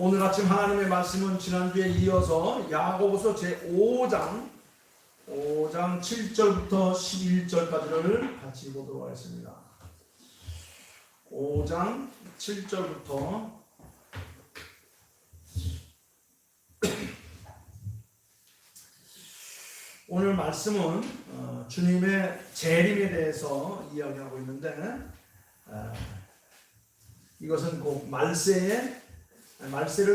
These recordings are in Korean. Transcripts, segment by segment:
오늘 아침 하나님의 말씀은 지난주에 이어서 야고보서 제5장 7절부터 11절까지를 같이 보도록 하겠습니다. 5장 7절부터 오늘 말씀은 주님의 재림에 대해서 이야기하고 있는데 이것은 곧 말세를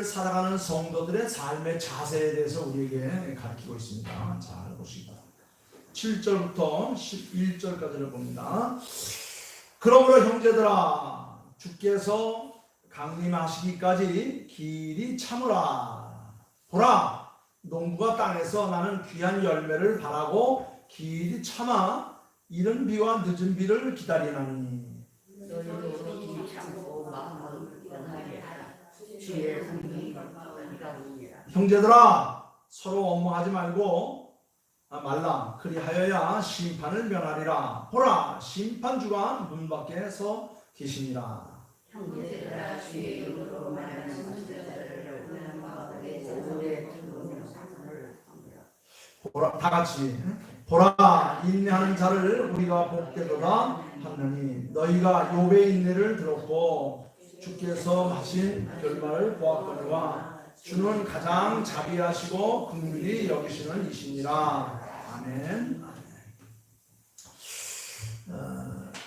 살아가는 성도들의 삶의 자세에 대해서 우리에게 가르치고 있습니다. 잘 보시기 바랍니다. 7절부터 11절까지를 봅니다. 그러므로 형제들아, 주께서 강림하시기까지 길이 참으라. 보라, 농부가 땅에서 나는 귀한 열매를 바라고 길이 참아 이른 비와 늦은 비를 기다리나니. 형제들아, 서로 원망하지 말라. 그리하여야 심판을 면하리라. 보라, 심판주가 문 밖에 서 계시니라. 형제들아, 주의 이름으로 말하는 선지자들을 보라, 다 같이 보라, 인내하는 자를 우리가 복되도다 하느니 너희가 욥의 인내를 들었고 주께서 하신 결말을 보았거니와 주는 가장 자비하시고 긍휼히 여기시는 이시니라. 아멘.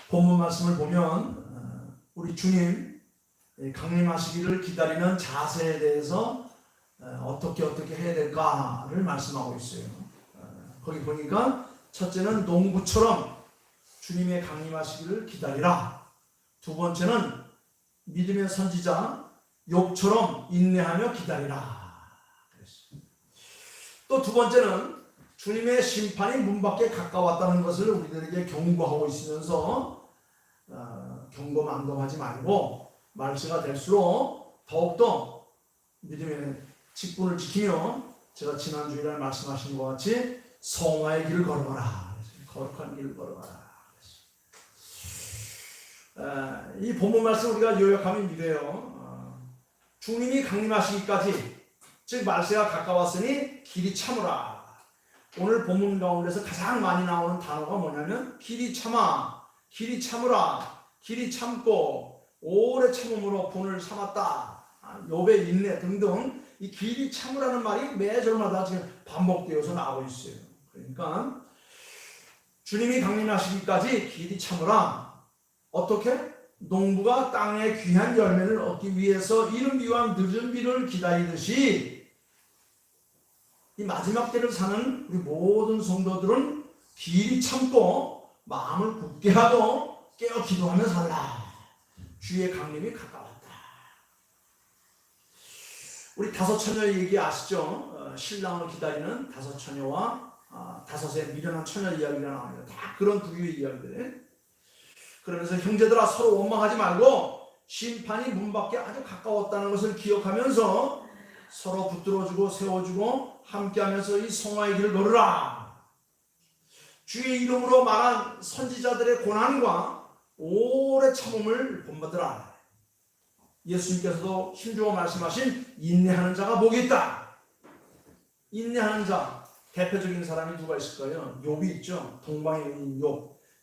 본문 말씀을 보면 우리 주님 강림하시기를 기다리는 자세에 대해서 어떻게 해야 될까를 말씀하고 있어요. 거기 보니까 첫째는 농부처럼 주님의 강림하시기를 기다리라. 두 번째는 믿음의 선지자 욥처럼 인내하며 기다리라. 또 두 번째는 주님의 심판이 문 밖에 가까웠다는 것을 우리들에게 경고하고 있으면서 경고망동하지 말고 말세가 될수록 더욱더 믿음의 직분을 지키며 제가 지난주에 말씀하신 것 같이 성화의 길을 걸어가라. 거룩한 길을 걸어가라. 이 본문 말씀 우리가 요약하면 이래요. 주님이 강림하시기까지, 즉 말세가 가까웠으니 길이 참으라. 오늘 본문 가운데서 가장 많이 나오는 단어가 뭐냐면 길이 참아, 길이 참으라, 길이 참고 오래 참음으로 본을 삼았다, 욥의 인내 등등 이 길이 참으라는 말이 매 절마다 지금 반복되어서 나오고 있어요. 그러니까 주님이 강림하시기까지 길이 참으라. 어떻게? 농부가 땅의 귀한 열매를 얻기 위해서 이른 비와 늦은 비를 기다리듯이 이 마지막 때를 사는 우리 모든 성도들은 길이 참고 마음을 굳게 하고 깨어 기도하며 살라. 주의 강림이 가까웠다. 우리 다섯 처녀 얘기 아시죠? 신랑을 기다리는 다섯 처녀와 다섯의 미련한 처녀 이야기가 나옵니다. 다 그런 부류의 이야기들. 그러면서 형제들아, 서로 원망하지 말고 심판이 문 밖에 아주 가까웠다는 것을 기억하면서 서로 붙들어주고 세워주고 함께하면서 이 성화의 길을 걸으라. 주의 이름으로 말한 선지자들의 고난과 오래 참음을 본받으라. 예수님께서도 힘주어 말씀하신 인내하는 자가 복이 있다. 인내하는 자, 대표적인 사람이 누가 있을까요? 욥이 있죠. 동방에 있는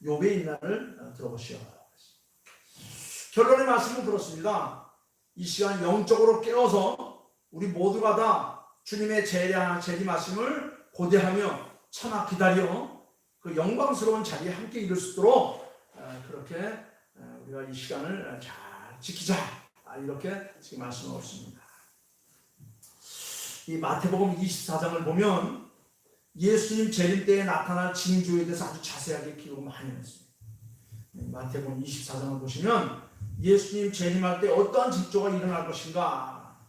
욥의 인내를 들어보시오. 결론의 말씀은 그렇습니다. 이 시간 영적으로 깨어서 우리 모두가 다 주님의 재림하심을 고대하며 참아 기다려 그 영광스러운 자리에 함께 이룰 수 있도록 그렇게 우리가 이 시간을 잘 지키자, 이렇게 지금 말씀하고 있습니다. 이 마태복음 24장을 보면 예수님 재림 때에 나타날 징조에 대해서 아주 자세하게 기록을 많이 했습니다. 마태복음 24장을 보시면 예수님 재림할 때 어떠한 징조가 일어날 것인가,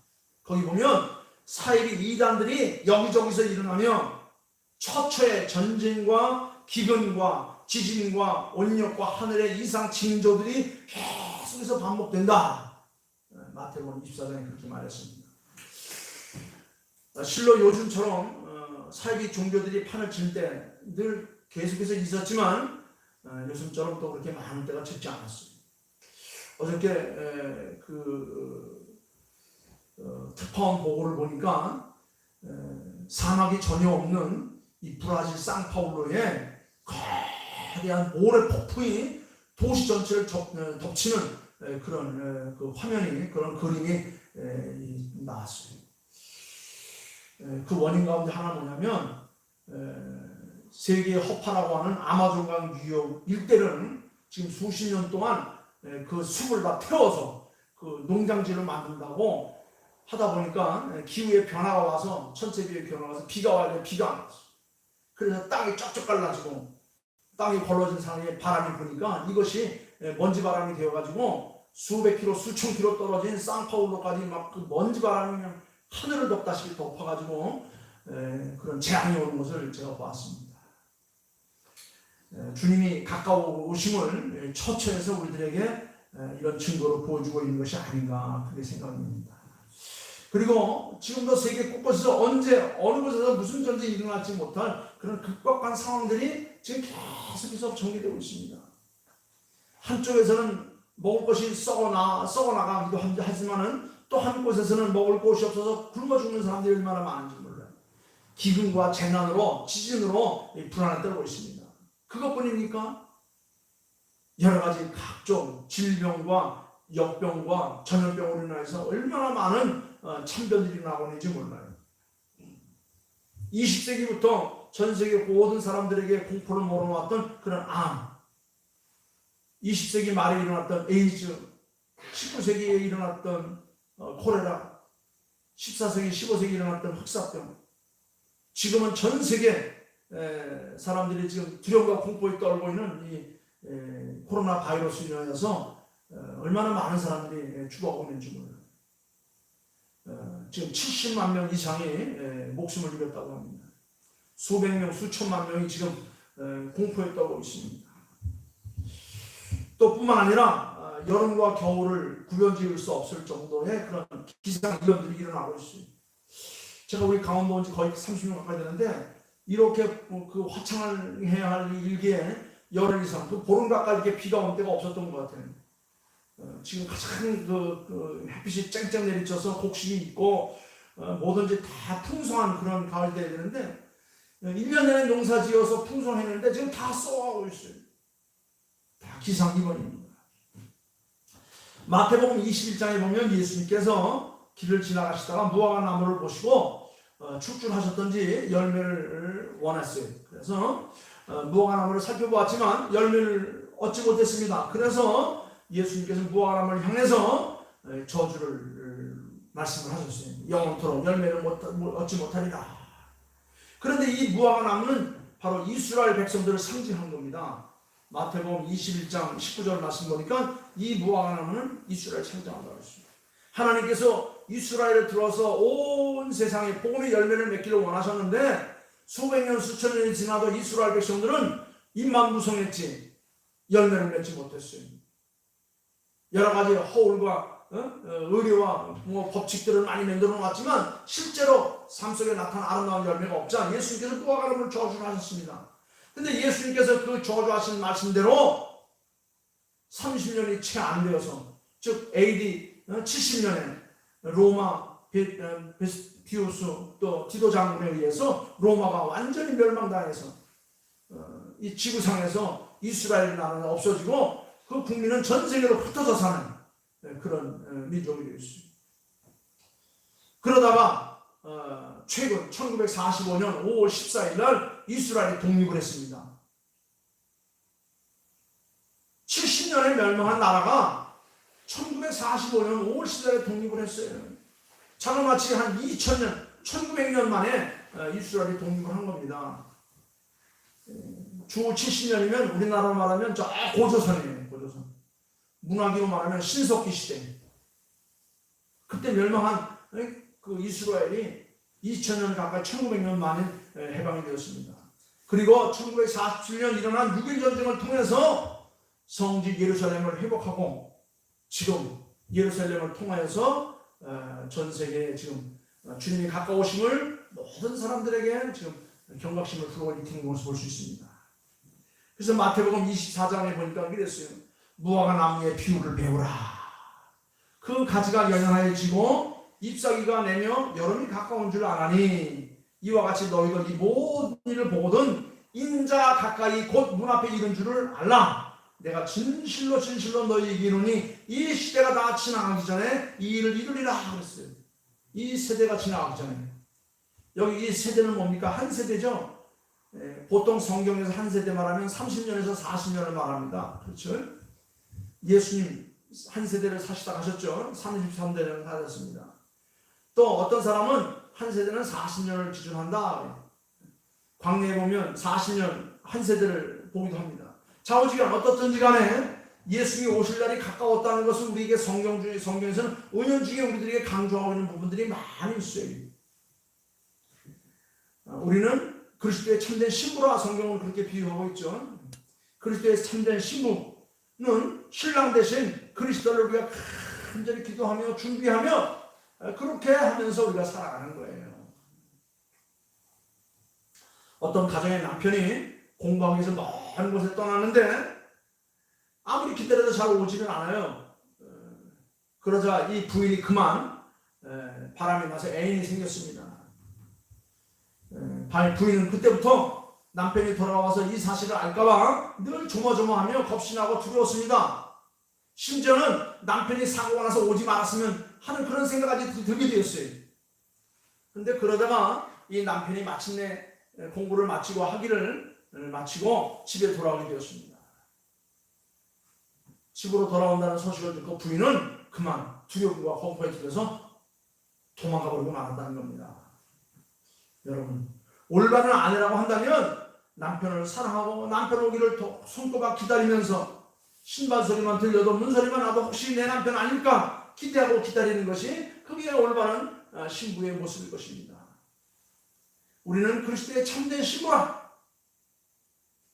거기 보면 사이비 이단들이 여기저기서 일어나며 처처의 전쟁과 기근과 지진과 온역과 하늘의 이상 징조들이 계속해서 반복된다. 마태복음 24장에 그렇게 말했습니다. 실로 요즘처럼 사이비 종교들이 판을 칠 때 늘 계속해서 있었지만 요즘처럼 또 그렇게 많은 때가 적지 않았습니다. 어저께 특파원 보고를 보니까 사막이 전혀 없는 이 브라질 상파울루에 거대한 모래 폭풍이 도시 전체를 덮치는 그런 그 화면이, 그런 그림이 나왔어요. 그 원인 가운데 하나 뭐냐면 세계의 허파라고 하는 아마존강 유역 일대는 지금 수십 년 동안 그 숲을 다 태워서 그 농장지를 만든다고 하다 보니까 기후의 변화가 와서, 천체기의 변화가 와서 비가 와야 돼, 비가 안 왔어. 그래서 땅이 쫙쫙 갈라지고 땅이 벌어진 사이에 바람이 부니까 이것이 먼지 바람이 되어가지고 수백 킬로, 수천 킬로 떨어진 상파울로까지 막 그 먼지 바람이 그냥 하늘을 덮다시피 덮어가지고 그런 재앙이 오는 것을 제가 보았습니다. 주님이 가까우심을 처처해서 우리들에게 이런 증거로 보여주고 있는 것이 아닌가 그렇게 생각합니다. 그리고 지금도 세계 곳곳에서 언제 어느 곳에서 무슨 전쟁이 일어날지 못할 그런 급박한 상황들이 지금 계속해서 전개되고 있습니다. 한쪽에서는 먹을 것이 썩어나가기도 하지만은 또 한 곳에서는 먹을 곳이 없어서 굶어 죽는 사람들이 얼마나 많은지 몰라요. 기근과 재난으로, 지진으로 불안에 떨고 있습니다. 그것뿐입니까? 여러 가지 각종 질병과 역병과 전염병으로 인해서 얼마나 많은 참변들이 나오고 있는지 몰라요. 20세기부터 전 세계 모든 사람들에게 공포를 몰아왔던 그런 암, 20세기 말에 일어났던 에이즈, 19세기에 일어났던 콜레라, 14세기, 15세기에 일어났던 흑사병, 지금은 전 세계 사람들이 지금 두려움과 공포에 떨고 있는 이 코로나 바이러스로 인해서 얼마나 많은 사람들이 죽어가고 있는지 몰라요. 지금 70만 명 이상이 목숨을 잃었다고 합니다. 수백 명, 수천만 명이 지금 공포에 떨고 있습니다. 또 뿐만 아니라 여름과 겨울을 구별지을 수 없을 정도의 그런 기상이변들이 일어나고 있어요. 제가 우리 강원도 온 지 거의 30년 가까이 되는데 이렇게 그 화창을 해야 할 일기에 열흘 이상, 그 보름 가까이 이렇게 비가 온 때가 없었던 것 같아요. 지금 가장 그 햇빛이 쨍쨍 내리쳐서 곡식이 있고 뭐든지 다 풍성한 그런 가을 때야 되는데 1년 내내 농사 지어서 풍성했는데 지금 다 썩어가고 있어요. 다 기상이변입니다. 마태복음 21장에 보면 예수님께서 길을 지나가시다가 무화과 나무를 보시고 출출하셨던지 열매를 원했어요. 그래서 무화과 나무를 살펴보았지만 열매를 얻지 못했습니다. 그래서 예수님께서 무화과 나무를 향해서 저주를 말씀을 하셨어요. 영원토록 열매를 얻지 못하리라. 그런데 이 무화과 나무는 바로 이스라엘 백성들을 상징한 겁니다. 마태복음 21장 19절 말씀 보니까 이 무화과 나무는 이스라엘 상징한다고 했습니다. 하나님께서 이스라엘에 들어와서 온 세상에 복음의 열매를 맺기를 원하셨는데 수백 년 수천 년이 지나도 이스라엘 백성들은 입만 무성했지 열매를 맺지 못했어요. 여러 가지 허울과 의례와 법칙들을 많이 만들어 놨지만 실제로 삶 속에 나타난 아름다운 열매가 없자 예수님께서 무화과 나무를 저주를 하셨습니다. 근데 예수님께서 그 저주하신 말씀대로 30년이 채 안 되어서, 즉 AD 70년에 로마 베스피우스 또 디도 장군에 의해서 로마가 완전히 멸망당해서 이 지구상에서 이스라엘 나라가 없어지고 그 국민은 전 세계로 흩어져 사는 그런 민족이 되었습니다. 그러다가 최근 1945년 5월 14일 날 이스라엘이 독립을 했습니다. 70년에 멸망한 나라가 1945년 5월 14일에 독립을 했어요. 자그마치 한 2000년, 1900년 만에 이스라엘이 독립을 한 겁니다. 주 70년이면 우리나라로 말하면 저 고조선이에요. 고조선. 문화기로 말하면 신석기 시대. 그때 멸망한 그 이스라엘이 2000년 가까이 1900년 만에 해방이 되었습니다. 그리고 1947년 일어난 6.1 전쟁을 통해서 성지 예루살렘을 회복하고 지금 예루살렘을 통하여서 전 세계에 지금 주님이 가까우심을 모든 사람들에게 지금 경각심을 불어일으키는 것을 볼 수 있습니다. 그래서 마태복음 24장에 보니까 그랬어요. 무화과 나무의 비유를 배우라. 그 가지가 연연하여 지고 잎사귀가 내며 여름이 가까운 줄 아나니 이와 같이 너희도 이 모든 일을 보거든 인자 가까이 곧 문 앞에 이른 줄을 알라. 내가 진실로 진실로 너희에게 이르노니 이 시대가 다 지나가기 전에 이 일을 이루리라 그랬어요. 이 세대가 지나가기 전에. 여기 이 세대는 뭡니까? 한 세대죠. 보통 성경에서 한 세대 말하면 30년에서 40년을 말합니다. 그렇죠? 예수님 한 세대를 사시다 가셨죠. 33대를 사셨습니다. 또 어떤 사람은 한 세대는 40년을 기준한다. 광야에 보면 40년 한 세대를 보기도 합니다. 좌우지간 어떻든지 간에 예수님이 오실 날이 가까웠다는 것은 우리에게 성경에서는 은연중에 우리들에게 강조하고 있는 부분들이 많이 있어요. 우리는 그리스도의 참된 신부라 성경은 그렇게 비유하고 있죠. 그리스도의 참된 신부는 신랑 대신 그리스도를 우리가 간절히 기도하며 준비하며 그렇게 하면서 우리가 살아가는 거예요. 어떤 가정의 남편이 공부하기 위해서 먼 곳에 떠나는데 아무리 기다려도 잘 오지는 않아요. 그러자 이 부인이 그만 바람이 나서 애인이 생겼습니다. 부인은 그때부터 남편이 돌아와서 이 사실을 알까봐 늘 조마조마하며 겁신하고 두려웠습니다. 심지어는 남편이 사고가 나서 오지 말았으면 하는 그런 생각까지 들게 되었어요. 그런데 그러다가 이 남편이 마침내 공부를 마치고 학위를 마치고 집에 돌아오게 되었습니다. 집으로 돌아온다는 소식을 듣고 부인은 그만 두려움과 공포에 들려서 도망가 버리고 말았다는 겁니다. 여러분, 올바른 아내라고 한다면 남편을 사랑하고 남편 오기를 손꼽아 기다리면서 신발 소리만 들려도 문소리만 나도 혹시 내 남편 아닐까 기대하고 기다리는 것이 그게 올바른 신부의 모습일 것입니다. 우리는 그리스도의 참된 신부라.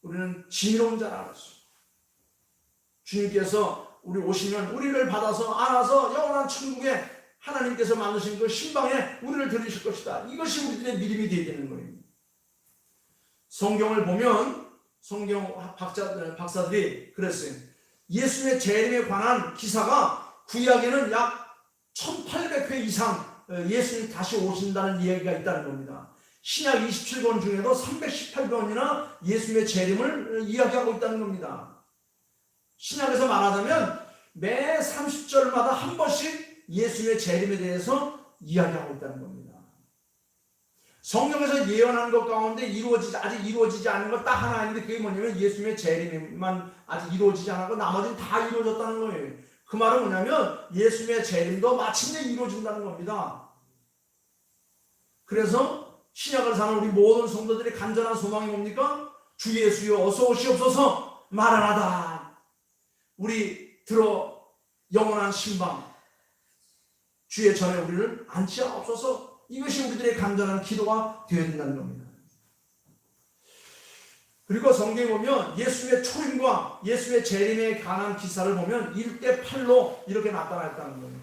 우리는 지혜로운 자라서 주님께서 우리 오시면 우리를 받아서 안아서 영원한 천국에 하나님께서 만드신 그 신방에 우리를 들이실 것이다. 이것이 우리들의 믿음이 되어야 되는 거예요. 성경을 보면 성경 박사들이 그랬어요. 예수님의 재림에 관한 기사가 구약에는 약 1800회 이상 예수님이 다시 오신다는 이야기가 있다는 겁니다. 신약 27권 중에도 318권이나 예수님의 재림을 이야기하고 있다는 겁니다. 신약에서 말하자면 매 30절마다 한 번씩 예수님의 재림에 대해서 이야기하고 있다는 겁니다. 성경에서 예언한 것 가운데 아직 이루어지지 않은 것 딱 하나 있는데 그게 뭐냐면 예수님의 재림만 아직 이루어지지 않았고 나머지는 다 이루어졌다는 거예요. 그 말은 뭐냐면 예수님의 재림도 마침내 이루어진다는 겁니다. 그래서 신약을 사는 우리 모든 성도들의 간절한 소망이 뭡니까? 주 예수여 어서 오시옵소서 마라나다. 우리 들어 영원한 신방 주의 전에 우리를 앉히옵소서. 이것이 우리들의 간절한 기도가 되어야 된다는 겁니다. 그리고 성경에 보면 예수의 초림과 예수의 재림에 관한 기사를 보면 1대8로 이렇게 나타났다는 겁니다.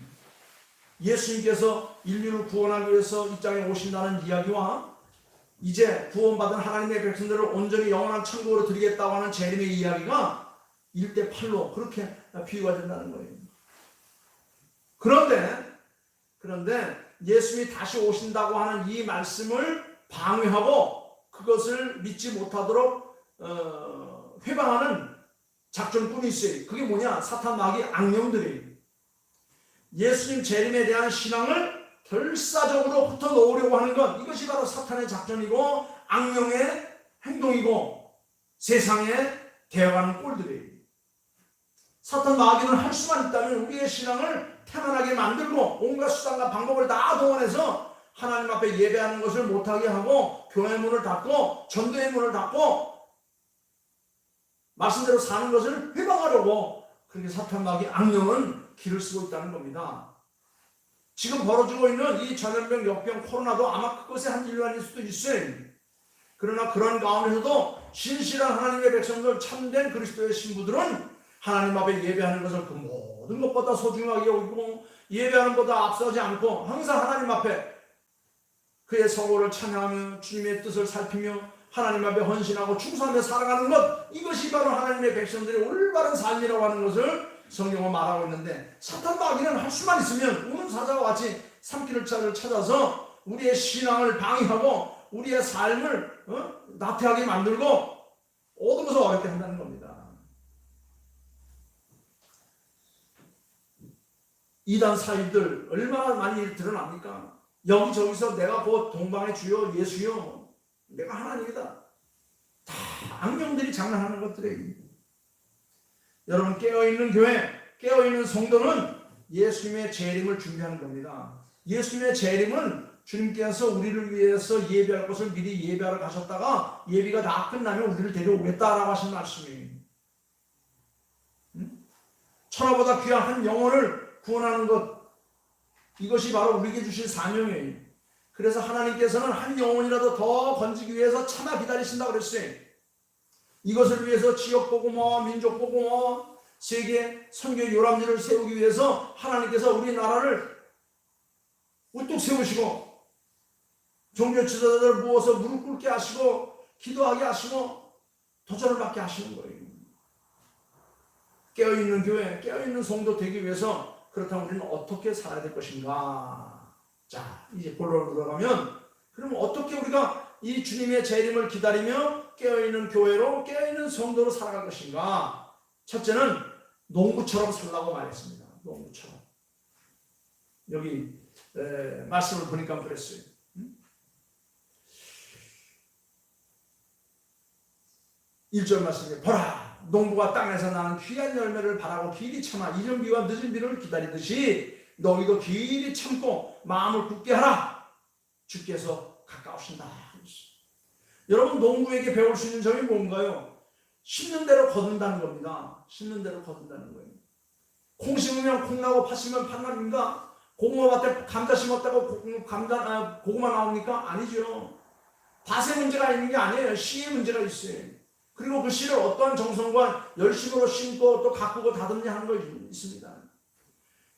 예수님께서 인류를 구원하기 위해서 이 땅에 오신다는 이야기와 이제 구원받은 하나님의 백성들을 온전히 영원한 천국으로 드리겠다고 하는 재림의 이야기가 1대8로 그렇게 비유가 된다는 거예요. 그런데 예수님이 다시 오신다고 하는 이 말씀을 방해하고 그것을 믿지 못하도록 회방하는 작전꾼이 있어요. 그게 뭐냐? 사탄 마귀 악령들이에요. 예수님 재림에 대한 신앙을 결사적으로 흩어놓으려고 하는 것, 이것이 바로 사탄의 작전이고 악령의 행동이고 세상에 되어가는 꼴들이에요. 사탄 마귀는 할 수만 있다면 우리의 신앙을 태만하게 만들고 온갖 수단과 방법을 다 동원해서 하나님 앞에 예배하는 것을 못하게 하고 교회 문을 닫고 전도의 문을 닫고 말씀대로 사는 것을 회방하려고 그렇게 사탄 마귀 악령은 길을 쓰고 있다는 겁니다. 지금 벌어지고 있는 이 전염병, 역병, 코로나도 아마 그것의 한 일환일 수도 있어요. 그러나 그런 가운데서도 신실한 하나님의 백성들, 참된 그리스도의 신부들은 하나님 앞에 예배하는 것을 그 모든 것보다 소중하게 여기고 예배하는 것보다 앞서지 않고 항상 하나님 앞에 그의 성호를 찬양하며 주님의 뜻을 살피며 하나님 앞에 헌신하고 충성하며 살아가는 것, 이것이 바로 하나님의 백성들의 올바른 삶이라고 하는 것을 성경은 말하고 있는데 사탄 마귀는 할 수만 있으면 우는 사자와 같이 삼키는 자를 찾아서 우리의 신앙을 방해하고 우리의 삶을 나태하게 만들고 어두워서 어렵게 한다는 겁니다. 이단 사이들 얼마나 많이 드러납니까? 여기저기서 내가 곧 동방의 주여 예수여 내가 하나님이다. 다 악령들이 장난하는 것들이에요. 여러분 깨어있는 교회, 깨어있는 성도는 예수님의 재림을 준비하는 겁니다. 예수님의 재림은 주님께서 우리를 위해서 예배할 것을 미리 예배하러 가셨다가 예비가 다 끝나면 우리를 데려오겠다라고 하신 말씀이에요. 천하보다 귀한 한 영혼을 구원하는 것, 이것이 바로 우리에게 주신 사명이에요. 그래서 하나님께서는 한 영혼이라도 더 건지기 위해서 참아 기다리신다고 그랬어요. 이것을 위해서 지역 복음화, 민족 복음화, 세계 선교 요람지를 세우기 위해서 하나님께서 우리나라를 우뚝 세우시고 종교 지도자들을 모아서 무릎 꿇게 하시고 기도하게 하시고 도전을 받게 하시는 거예요. 깨어있는 교회, 깨어있는 성도 되기 위해서 그렇다면 우리는 어떻게 살아야 될 것인가? 자, 이제 본론으로 들어가면 그럼 어떻게 우리가 이 주님의 재림을 기다리며 깨어있는 교회로 깨어있는 성도로 살아갈 것인가? 첫째는 농부처럼 살라고 말했습니다. 농부처럼. 여기 말씀을 보니까 그랬어요. 1절 말씀에 보라 농부가 땅에서 나는 귀한 열매를 바라고 길이 참아 이른 비와 늦은 비를 기다리듯이 너희도 길이 참고 마음을 굳게 하라. 주께서 가까우신다. 여러분 농부에게 배울 수 있는 점이 뭔가요? 심는 대로 거둔다는 겁니다. 심는 대로 거둔다는 거예요. 콩 심으면 콩 나고 팥 심으면 팥 납니까? 고구마밭에 감자 심었다고 고구마 나옵니까? 아니죠. 밭에 문제가 있는 게 아니에요. 씨에 문제가 있어요. 그리고 그 씨를 어떠한 정성과 열심으로 심고 또 가꾸고 다듬냐 하는 거 있습니다.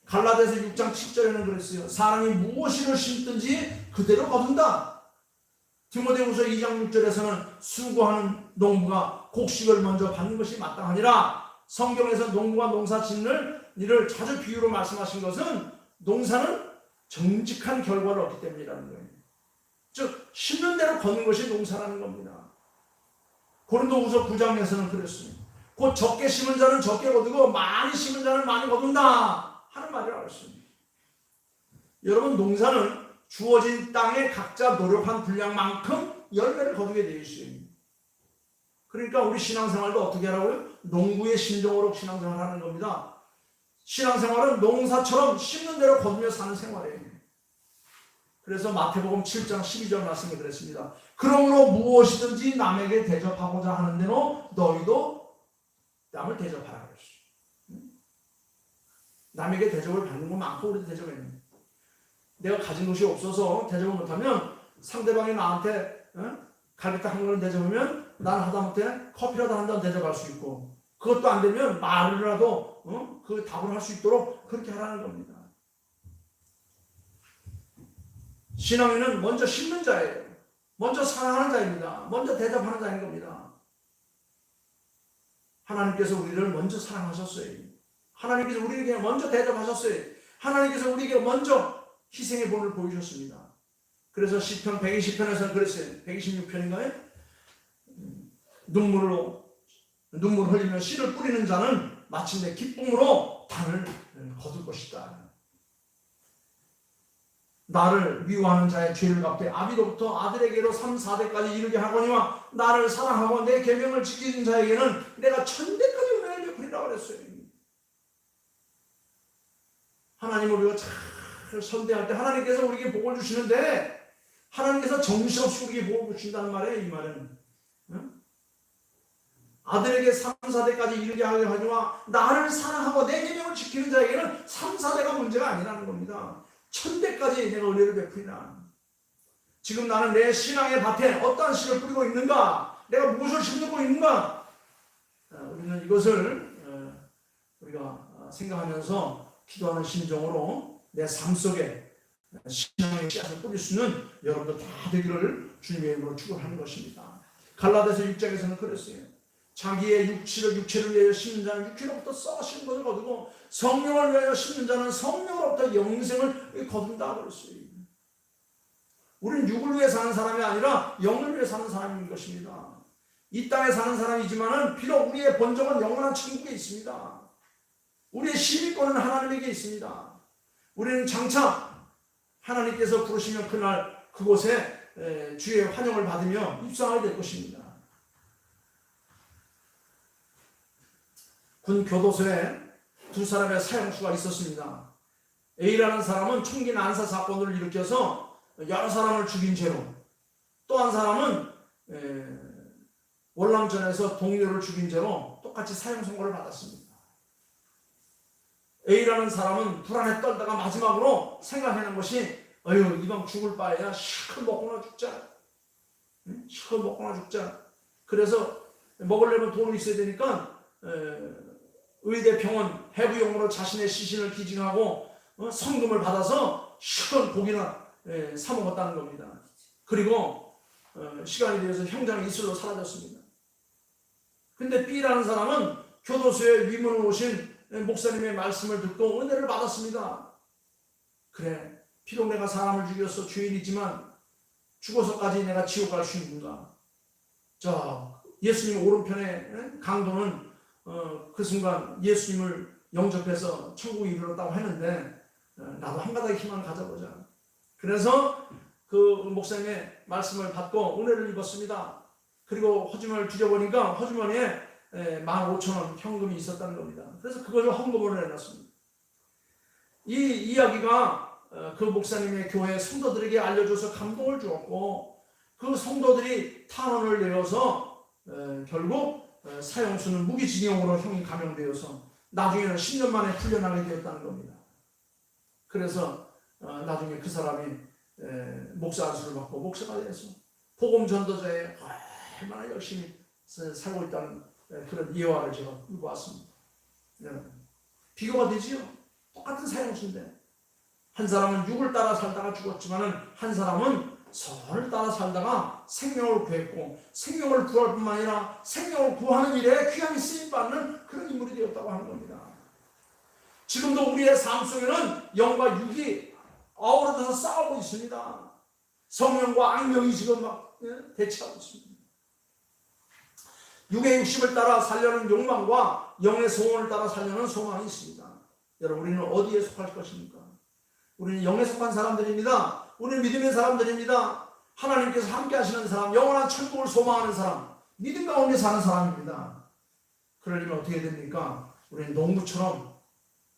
갈라디아서 6장 7절에는 그랬어요. 사람이 무엇을 심든지 그대로 거둔다. 디모데후서 2장 6절에서는 수고하는 농부가 곡식을 먼저 받는 것이 마땅하니라. 성경에서 농부와 농사 짓는 일을 자주 비유로 말씀하신 것은 농사는 정직한 결과를 얻기 때문이라는 거예요. 즉 심는 대로 거는 것이 농사라는 겁니다. 고린도후서 9장에서는 그랬습니다. 곧 적게 심은 자는 적게 거두고 많이 심은 자는 많이 거둔다 하는 말이라고 했습니다. 여러분 농사는 주어진 땅에 각자 노력한 분량만큼 열매를 거두게 되어 있어요. 그러니까 우리 신앙생활도 어떻게 하라고요? 농부의 심정으로 신앙생활을 하는 겁니다. 신앙생활은 농사처럼 심는 대로 거두며 사는 생활이에요. 그래서 마태복음 7장 12절 말씀에 그랬습니다. 그러므로 무엇이든지 남에게 대접하고자 하는 대로 너희도 남을 대접하라 그랬어요. 남에게 대접을 받는 건 많고 우리도 대접해야 됩니다. 내가 가진 것이 없어서 대접을 못하면 상대방이 나한테 갈비탕 한 그릇 대접하면 나는 하다못해 커피라도 한 잔 대접할 수 있고 그것도 안 되면 말이라도 그 답을 할 수 있도록 그렇게 하라는 겁니다. 신앙인은 먼저 심는 자예요. 먼저 사랑하는 자입니다. 먼저 대접하는 자인 겁니다. 하나님께서 우리를 먼저 사랑하셨어요. 하나님께서 우리에게 먼저 대접하셨어요. 하나님께서 우리에게 먼저 희생의 본을 보이셨습니다. 그래서 시편 120편에서는 그랬어요. 126편인가요? 눈물 흘리며 씨를 뿌리는 자는 마침내 기쁨으로 단을 거둘 것이다. 나를 미워하는 자의 죄를 갚되 아비로부터 아들에게로 3, 4대까지 이르게 하거니와 나를 사랑하고 내 계명을 지키는 자에게는 내가 천대까지 은혜를 베풀이라고 그랬어요. 하나님을 우리가 잘 선대할 때 하나님께서 우리에게 복을 주시는데 하나님께서 정신없이 우리에게 복을 주신다는 말이에요. 이 말은 아들에게 3, 4대까지 이르게 하거니와 나를 사랑하고 내 계명을 지키는 자에게는 3, 4대가 문제가 아니라는 겁니다. 1000대까지 내가 은혜를 베풀이나. 지금 나는 내 신앙의 밭에 어떠한 씨를 뿌리고 있는가? 내가 무엇을 심고 있는가? 우리는 이것을 우리가 생각하면서 기도하는 심정으로 내 삶 속에 신앙의 씨앗을 뿌릴 수 있는 여러분들 다 되기를 주님의 이름으로 축원하는 것입니다. 갈라디아서 6장에서는 그랬어요. 자기의 육체를 위하여 심는 자는 육체로부터 썩으신 것을 거두고 성령을 위하여 심는 자는 성령으로부터 영생을 거둔다 그랬어요. 우리는 육을 위해 사는 사람이 아니라 영을 위해 사는 사람인 것입니다. 이 땅에 사는 사람이지만은 비록 우리의 본적은 영원한 천국에 있습니다. 우리의 시민권은 하나님에게 있습니다. 우리는 장차 하나님께서 부르시면 그날 그곳에 주의 환영을 받으며 입성하게 될 것입니다. 군 교도소에 두 사람의 사형수가 있었습니다. A라는 사람은 총기 난사 사건을 일으켜서 여러 사람을 죽인 죄로, 또 한 사람은 월남전에서 동료를 죽인 죄로 똑같이 사형 선고를 받았습니다. A라는 사람은 불안에 떨다가 마지막으로 생각해낸 것이 이방 죽을 바에야 실컷 먹거나 죽자. 실컷 먹거나 죽자. 그래서 먹으려면 돈이 있어야 되니까 의대 병원 해부용으로 자신의 시신을 기증하고 성금을 받아서 실컷 고기나 사 먹었다는 겁니다. 그리고 시간이 되어서 형장의 이슬로 사라졌습니다. 근데 B라는 사람은 교도소에 위문을 오신 목사님의 말씀을 듣고 은혜를 받았습니다. 그래, 비록 내가 사람을 죽였어 주인이지만 죽어서까지 내가 지옥 갈 수 있는가? 예수님 오른편에 강도는 그 순간 예수님을 영접해서 천국에 이르렀다고 했는데 나도 한 가닥의 희망을 가져보자. 그래서 그 목사님의 말씀을 받고 은혜를 입었습니다. 그리고 허주머니를 뒤져보니까 허주머니에 15,000원 현금이 있었다는 겁니다. 그래서 그것을 헌금으로 내놨습니다. 이 이야기가 그 목사님의 교회 성도들에게 알려줘서 감동을 주었고, 그 성도들이 탄원을 내어서 결국 사형수는 무기징역으로 형이 감형되어서 나중에는 10년 만에 풀려나게 되었다는 겁니다. 그래서 나중에 그 사람이 목사 안수를 받고 목사가 돼서 복음 전도자에 얼마나 열심히 살고 있다는 그런 예화를 제가 끌고 왔습니다. 비교가 되지요? 똑같은 사형수인데 한 사람은 육을 따라 살다가 죽었지만은 한 사람은 선을 따라 살다가 생명을 구했고, 생명을 구할 뿐만 아니라 생명을 구하는 일에 귀하게 쓰임받는 그런 인물이 되었다고 하는 겁니다. 지금도 우리의 삶 속에는 영과 육이 아우러져서 싸우고 있습니다. 성령과 악령이 지금 막 대치하고 있습니다. 육의 욕심을 따라 살려는 욕망과 영의 소원을 따라 살려는 소망이 있습니다. 여러분, 우리는 어디에 속할 것입니까? 우리는 영에 속한 사람들입니다. 우리는 믿음의 사람들입니다. 하나님께서 함께 하시는 사람, 영원한 천국을 소망하는 사람, 믿음 가운데 사는 사람입니다. 그러려면 어떻게 됩니까? 우리는 농부처럼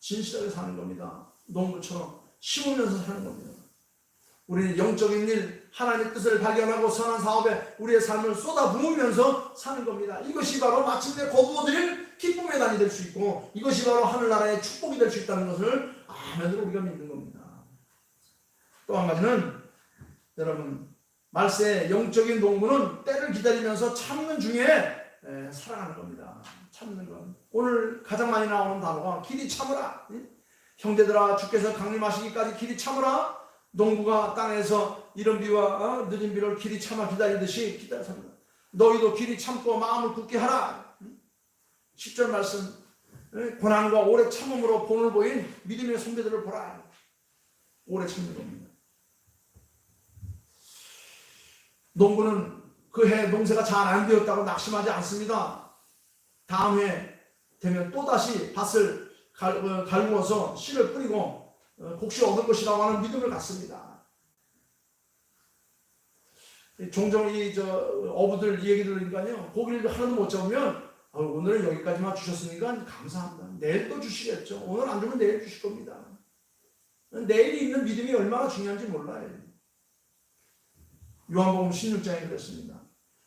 진실하게 사는 겁니다. 농부처럼 심으면서 사는 겁니다. 우리는 영적인 일, 하나님의 뜻을 발견하고 선한 사업에 우리의 삶을 쏟아부으면서 사는 겁니다. 이것이 바로 마침내 거두어드릴 기쁨의 단이 될 수 있고, 이것이 바로 하늘나라의 축복이 될 수 있다는 것을 아멘으로 우리가 믿는 겁니다. 또 한 가지는, 여러분, 말세의 영적인 농부는 때를 기다리면서 참는 중에 살아가는 겁니다. 참는 것. 오늘 가장 많이 나오는 단어가 길이 참으라. 형제들아, 주께서 강림하시기까지 길이 참으라. 농부가 땅에서 이른 비와 늦은 비를 길이 참아 기다리듯이 기다렸습니다. 너희도 길이 참고 마음을 굳게 하라. 10절 말씀, 고난과 오래 참음으로 본을 보인 믿음의 선배들을 보라. 오래 참는 겁니다. 농부는 그 해 농사가 잘 안 되었다고 낙심하지 않습니다. 다음 해 되면 또다시 밭을 갈구어서 씨를 뿌리고 곡식 얻을 것이라고 하는 믿음을 갖습니다. 종종 어부들 이 얘기 들으니까요, 고기를 하나도 못 잡으면 오늘은 여기까지만 주셨으니까 감사합니다. 내일 또 주시겠죠. 오늘 안 주면 내일 주실 겁니다. 내일이 있는 믿음이 얼마나 중요한지 몰라요. 요한복음 16장에 그랬습니다.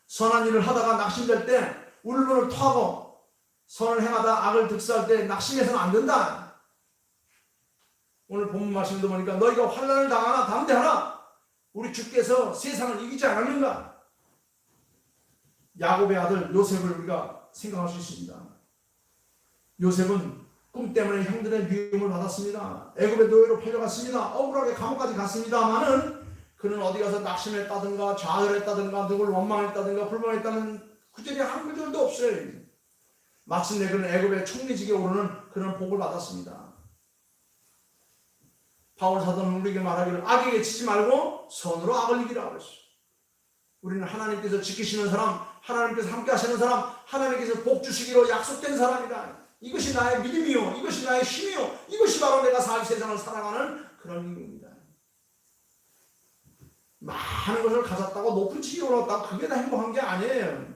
선한 일을 하다가 낙심될 때 울분을 토하고, 선을 행하다 악을 득사할 때 낙심해서는 안 된다. 오늘 본문 말씀도 보니까 너희가 환난을 당하나 담대하라. 우리 주께서 세상을 이기지 않았는가. 야곱의 아들 요셉을 우리가 생각할 수 있습니다. 요셉은 꿈 때문에 형들의 미움을 받았습니다. 애굽의 노예로 팔려갔습니다. 억울하게 감옥까지 갔습니다마는 그는 어디 가서 낙심했다든가 좌절했다든가 누굴 원망했다든가 불만했다는 구절이 한 구절도 없어요. 마침내 그는 애굽의 총리직에 오르는 그런 복을 받았습니다. 바울 사도는 우리에게 말하기를 악에게 치지 말고 선으로 악을 이기라 그랬어요. 우리는 하나님께서 지키시는 사람, 하나님께서 함께 하시는 사람, 하나님께서 복 주시기로 약속된 사람이다. 이것이 나의 믿음이요, 이것이 나의 힘이요, 이것이 바로 내가 세상을 살아가는 그런 의미입니다. 많은 것을 가졌다고 높은 지위에 올랐다고 그게 다 행복한 게 아니에요.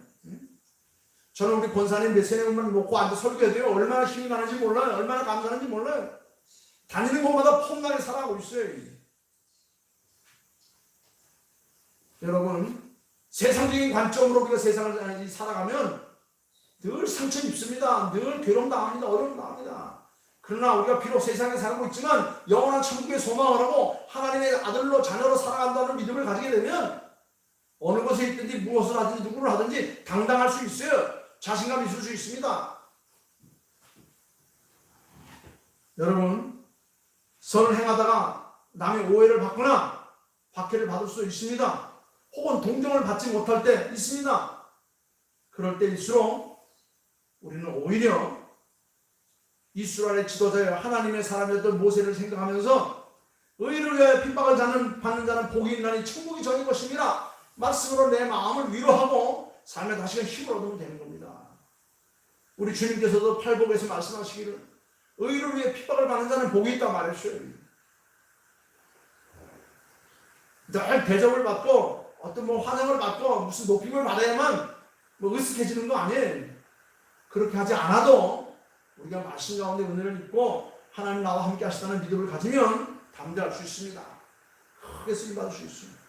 저는 우리 권사님 몇 세명만 놓고 앉아 설교해도요, 얼마나 힘이 나는지 몰라요. 얼마나 감사하는지 몰라요. 다니는 곳마다 폼나게 살아가고 있어요. 여러분, 세상적인 관점으로 우리가 세상을 살아가면 늘 상처 입습니다. 늘 괴로움 당합니다. 어려움 당합니다. 그러나 우리가 비록 세상에 살고 있지만 영원한 천국의 소망을 하고 하나님의 아들로 자녀로 살아간다는 믿음을 가지게 되면 어느 곳에 있든지 무엇을 하든지 누구를 하든지 당당할 수 있어요. 자신감 있을 수 있습니다. 여러분, 선을 행하다가 남의 오해를 받거나 박해를 받을 수 있습니다. 혹은 동정을 받지 못할 때 있습니다. 그럴 때일수록 우리는 오히려 이스라엘의 지도자여 하나님의 사람이었던 모세를 생각하면서 의를 위하여 핍박을 받는 자는 복이 있나니 천국이 저희 것입니다. 말씀으로 내 마음을 위로하고 삶에 다시금 힘을 얻으면 되는 겁니다. 우리 주님께서도 팔복에서 말씀하시기를 의를 위해 핍박을 받는 자는 복이 있다 말했어요. 늘 대접을 받고 어떤 환영을 받고 무슨 높임을 받아야만 으쓱해지는 거 아니에요. 그렇게 하지 않아도 우리가 말씀 가운데 은혜를 입고 하나님 나와 함께 하시다는 믿음을 가지면 담대할 수 있습니다. 크게 쓰임받을 수 있습니다.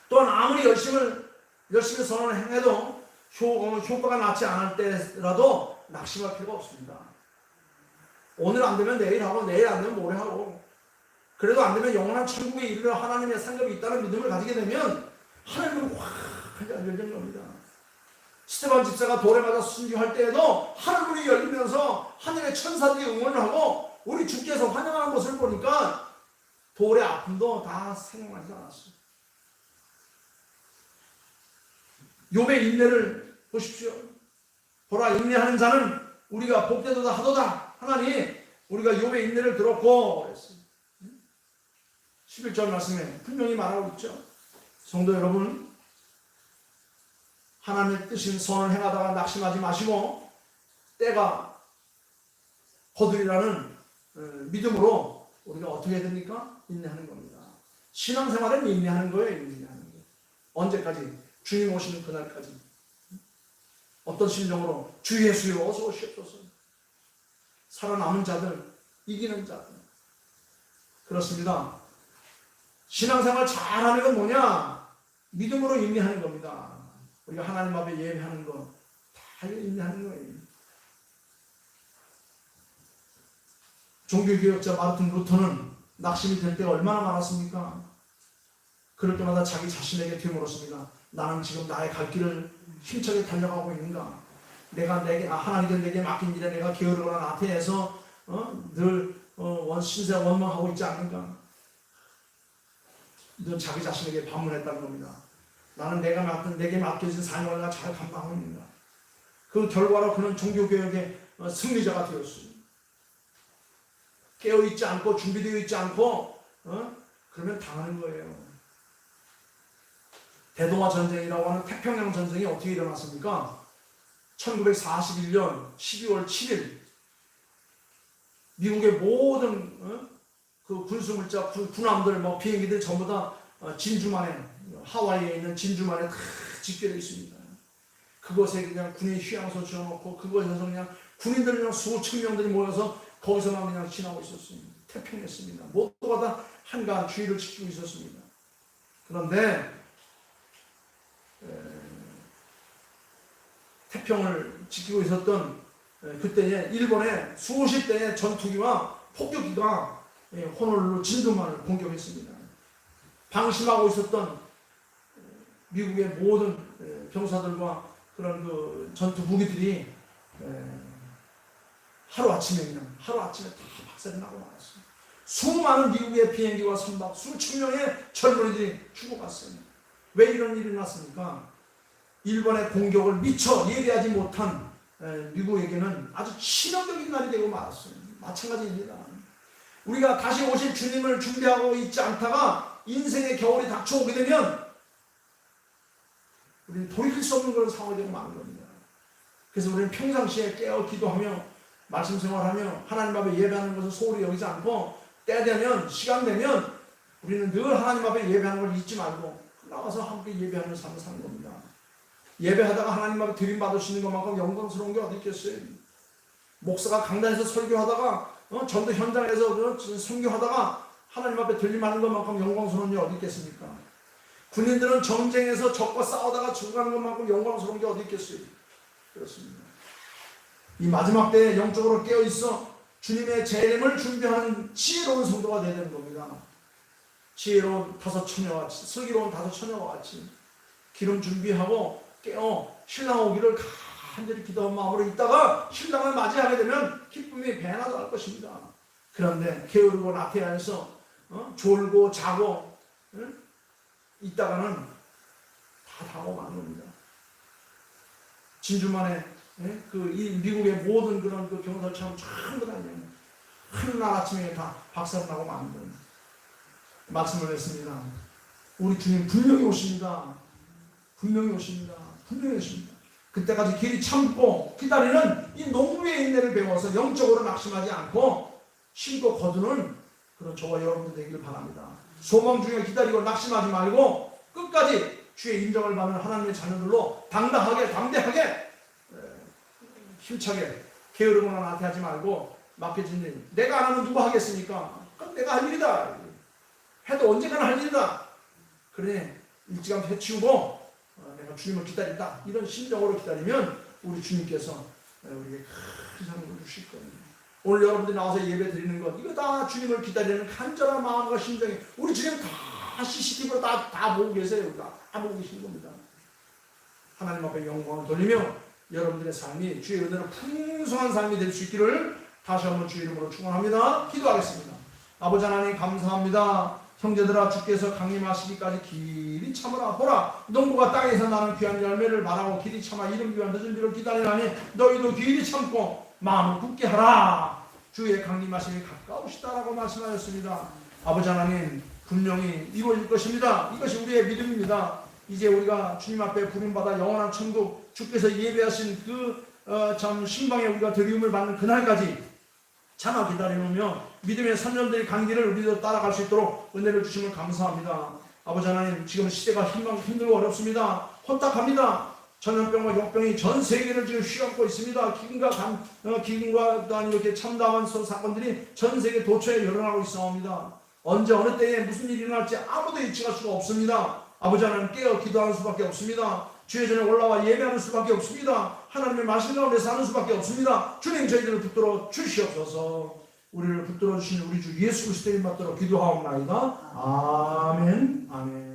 또한 아무리 열심히 선언을 행해도 효과가 나지 않을 때라도 낙심할 필요가 없습니다. 오늘 안 되면 내일 하고 내일 안 되면 모레 하고 그래도 안 되면 영원한 천국에 이르러 하나님의 상급이 있다는 믿음을 가지게 되면 하나님은 확 열리는 겁니다. 스데반 집사가 돌에 맞아 순교할 때에도 하늘문이 열리면서 하늘의 천사들이 응원을 하고 우리 주께서 환영하는 모습을 보니까 돌의 아픔도 다 생각나지 않았어요. 욥의 인내를 보십시오. 보라, 인내하는 자는 우리가 복되도다 하도다. 하나님, 우리가 욥의 인내를 들었고 그랬어요. 11절 말씀에 분명히 말하고 있죠. 성도 여러분, 하나님의 뜻인 선을 행하다가 낙심하지 마시고 때가 거두리라는 믿음으로 우리가 어떻게 해야 됩니까? 인내하는 겁니다. 신앙생활은 인내하는 거예요. 인내하는 거. 언제까지? 주님 오시는 그날까지. 어떤 심정으로? 주 예수여 어서 오시옵소서. 살아남은 자들, 이기는 자들. 그렇습니다. 신앙생활 잘하는 건 뭐냐? 믿음으로 인내하는 겁니다. 우리가 하나님 앞에 예배하는 거 다 인내하는 거예요. 종교개혁자 마르틴 루터는 낙심이 될 때가 얼마나 많았습니까? 그럴 때마다 자기 자신에게 되물었습니다. 나는 지금 나의 갈 길을 힘차게 달려가고 있는가? 하나님께서 내게 맡긴 일에 내가 게으르거나 나태해서 늘 신세 원망하고 있지 않는가? 이런 자기 자신에게 반문했다는 겁니다. 나는 내게 맡겨진 사명을 내가 잘 감당하고 있는가? 그 결과로 그는 종교개혁의 승리자가 되었습니다. 깨어있지 않고 준비되어 있지 않고 그러면 당하는 거예요. 대동아 전쟁이라고 하는 태평양 전쟁이 어떻게 일어났습니까? 1941년 12월 7일 미국의 모든 그 군수물자, 군함들, 비행기들 전부 다 진주만에, 하와이에 있는 진주만에 다 집결되어 있습니다. 그곳에 그냥 군인 휴양소 지어놓고 그곳에서 그냥 군인들 그냥 수천 명들이 모여서 거기서만 그냥 지나고 있었습니다. 태평했습니다. 모두가 다 한가한 주의를 지키고 있었습니다. 그런데 태평을 지키고 있었던 그때에 일본의 수십 대의 전투기와 폭격기가 호놀룰루 진주만을 공격했습니다. 방심하고 있었던 미국의 모든 병사들과 그런 그 전투 무기들이 하루아침에 다 박살이 나고 말았어요. 수많은 미국의 비행기와 선박, 수천 명의 젊은이들이 죽어갔어요. 왜 이런 일이 났습니까? 일본의 공격을 미처 예비하지 못한 미국에게는 아주 치명적인 날이 되고 말았어요. 마찬가지입니다. 우리가 다시 오실 주님을 준비하고 있지 않다가 인생의 겨울이 닥쳐오게 되면 우리는 돌이킬 수 없는 그런 상황이 되고 마는 겁니다. 그래서 우리는 평상시에 깨어 기도하며 말씀 생활하며 하나님 앞에 예배하는 것을 소홀히 여기지 않고 때 되면 시간 되면 우리는 늘 하나님 앞에 예배하는 걸 잊지 말고 나가서 함께 예배하는 삶을 사는 겁니다. 예배하다가 하나님 앞에 드림 받을 수 있는 것만큼 영광스러운 게 어디 있겠어요? 목사가 강단에서 설교하다가 전도 현장에서 선교하다가 하나님 앞에 들림하는 것만큼 영광스러운 게 어디 있겠습니까? 군인들은 전쟁에서 적과 싸우다가 죽어가는 것만큼 영광스러운 게 어디 있겠어요? 그렇습니다. 이 마지막 때에 영적으로 깨어있어 주님의 재림을 준비하는 지혜로운 성도가 되야 되는 겁니다. 지혜로운 다섯 처녀와 같이, 슬기로운 다섯 처녀와 같이 기름 준비하고 깨어 신랑 오기를 간절히 기도한 마음으로 있다가 신랑을 맞이하게 되면 기쁨이 배나 날 것입니다. 그런데 게으르고 나태해서 졸고 자고 있다가는 다 당황하는 겁니다. 진주만에 이 미국의 모든 그런 그 경찰처럼 전부 다 한날 아침에 다 박살나고 마는 겁니다. 말씀을 했습니다. 우리 주님 분명히 오십니다. 분명히 오십니다. 분명히 오십니다. 그때까지 길이 참고 기다리는 이 농부의 인내를 배워서 영적으로 낙심하지 않고 신고 거두는 그런 저와 여러분들 되기를 바랍니다. 소망 중에 기다리고 낙심하지 말고 끝까지 주의 인정을 받는 하나님의 자녀들로 당당하게 담대하게 힘차게 게으르거나 나태하지 말고 맡겨진 일 내가 안 하면 누가 하겠습니까? 그럼 내가 할 일이다. 해도 언젠가는 할 일이다. 그래 일찌감치 해치우고 내가 주님을 기다린다. 이런 심정으로 기다리면 우리 주님께서 우리에게 큰 상을 주실 겁니다. 오늘 여러분들이 나와서 예배 드리는 것 이거 다 주님을 기다리는 간절한 마음과 심정이 우리 주님 다 CCTV로 다 보고 계세요. 다 보고 계신 겁니다. 하나님 앞에 영광을 돌리며 여러분들의 삶이 주의 은혜로 풍성한 삶이 될 수 있기를 다시 한번 주의 이름으로 축원합니다. 기도하겠습니다. 아버지 하나님 감사합니다. 형제들아 주께서 강림하시기까지 길이 참으라. 보라 농부가 땅에서 나는 귀한 열매를 말하고 길이 참아 이른 귀한 늦은 비를 기다리나니 너희도 길이 참고 마음을 굳게 하라. 주의 강림하심이 가까우시다라고 말씀하셨습니다. 아버지 하나님 분명히 이루어질 것입니다. 이것이 우리의 믿음입니다. 이제 우리가 주님 앞에 부름받아 영원한 천국 주께서 예배하신 참 신방에 우리가 드리움을 받는 그날까지 참아 기다리며 믿음의 선전들이 간기를 우리도 따라갈 수 있도록 은혜를 주심을 감사합니다. 아버지 하나님 지금 시대가 힘들고 어렵습니다. 혼탁합니다. 전염병과 역병이 전 세계를 지금 휘감고 있습니다. 기근과 또한 이렇게 참담한 사건들이 전 세계 도처에 일어나고 있사옵니다. 언제 어느 때에 무슨 일이 일어날지 아무도 예측할 수가 없습니다. 아버지 하나님 깨어 기도하는 수밖에 없습니다. 주의 전에 올라와 예배하는 수밖에 없습니다. 하나님의 말씀 가운데 사는 수밖에 없습니다. 주님 저희들을 붙들어 주시옵소서. 우리를 붙들어 주신 우리 주 예수 그리스도의 이름 받들어 기도하옵나이다. 아멘. 아멘.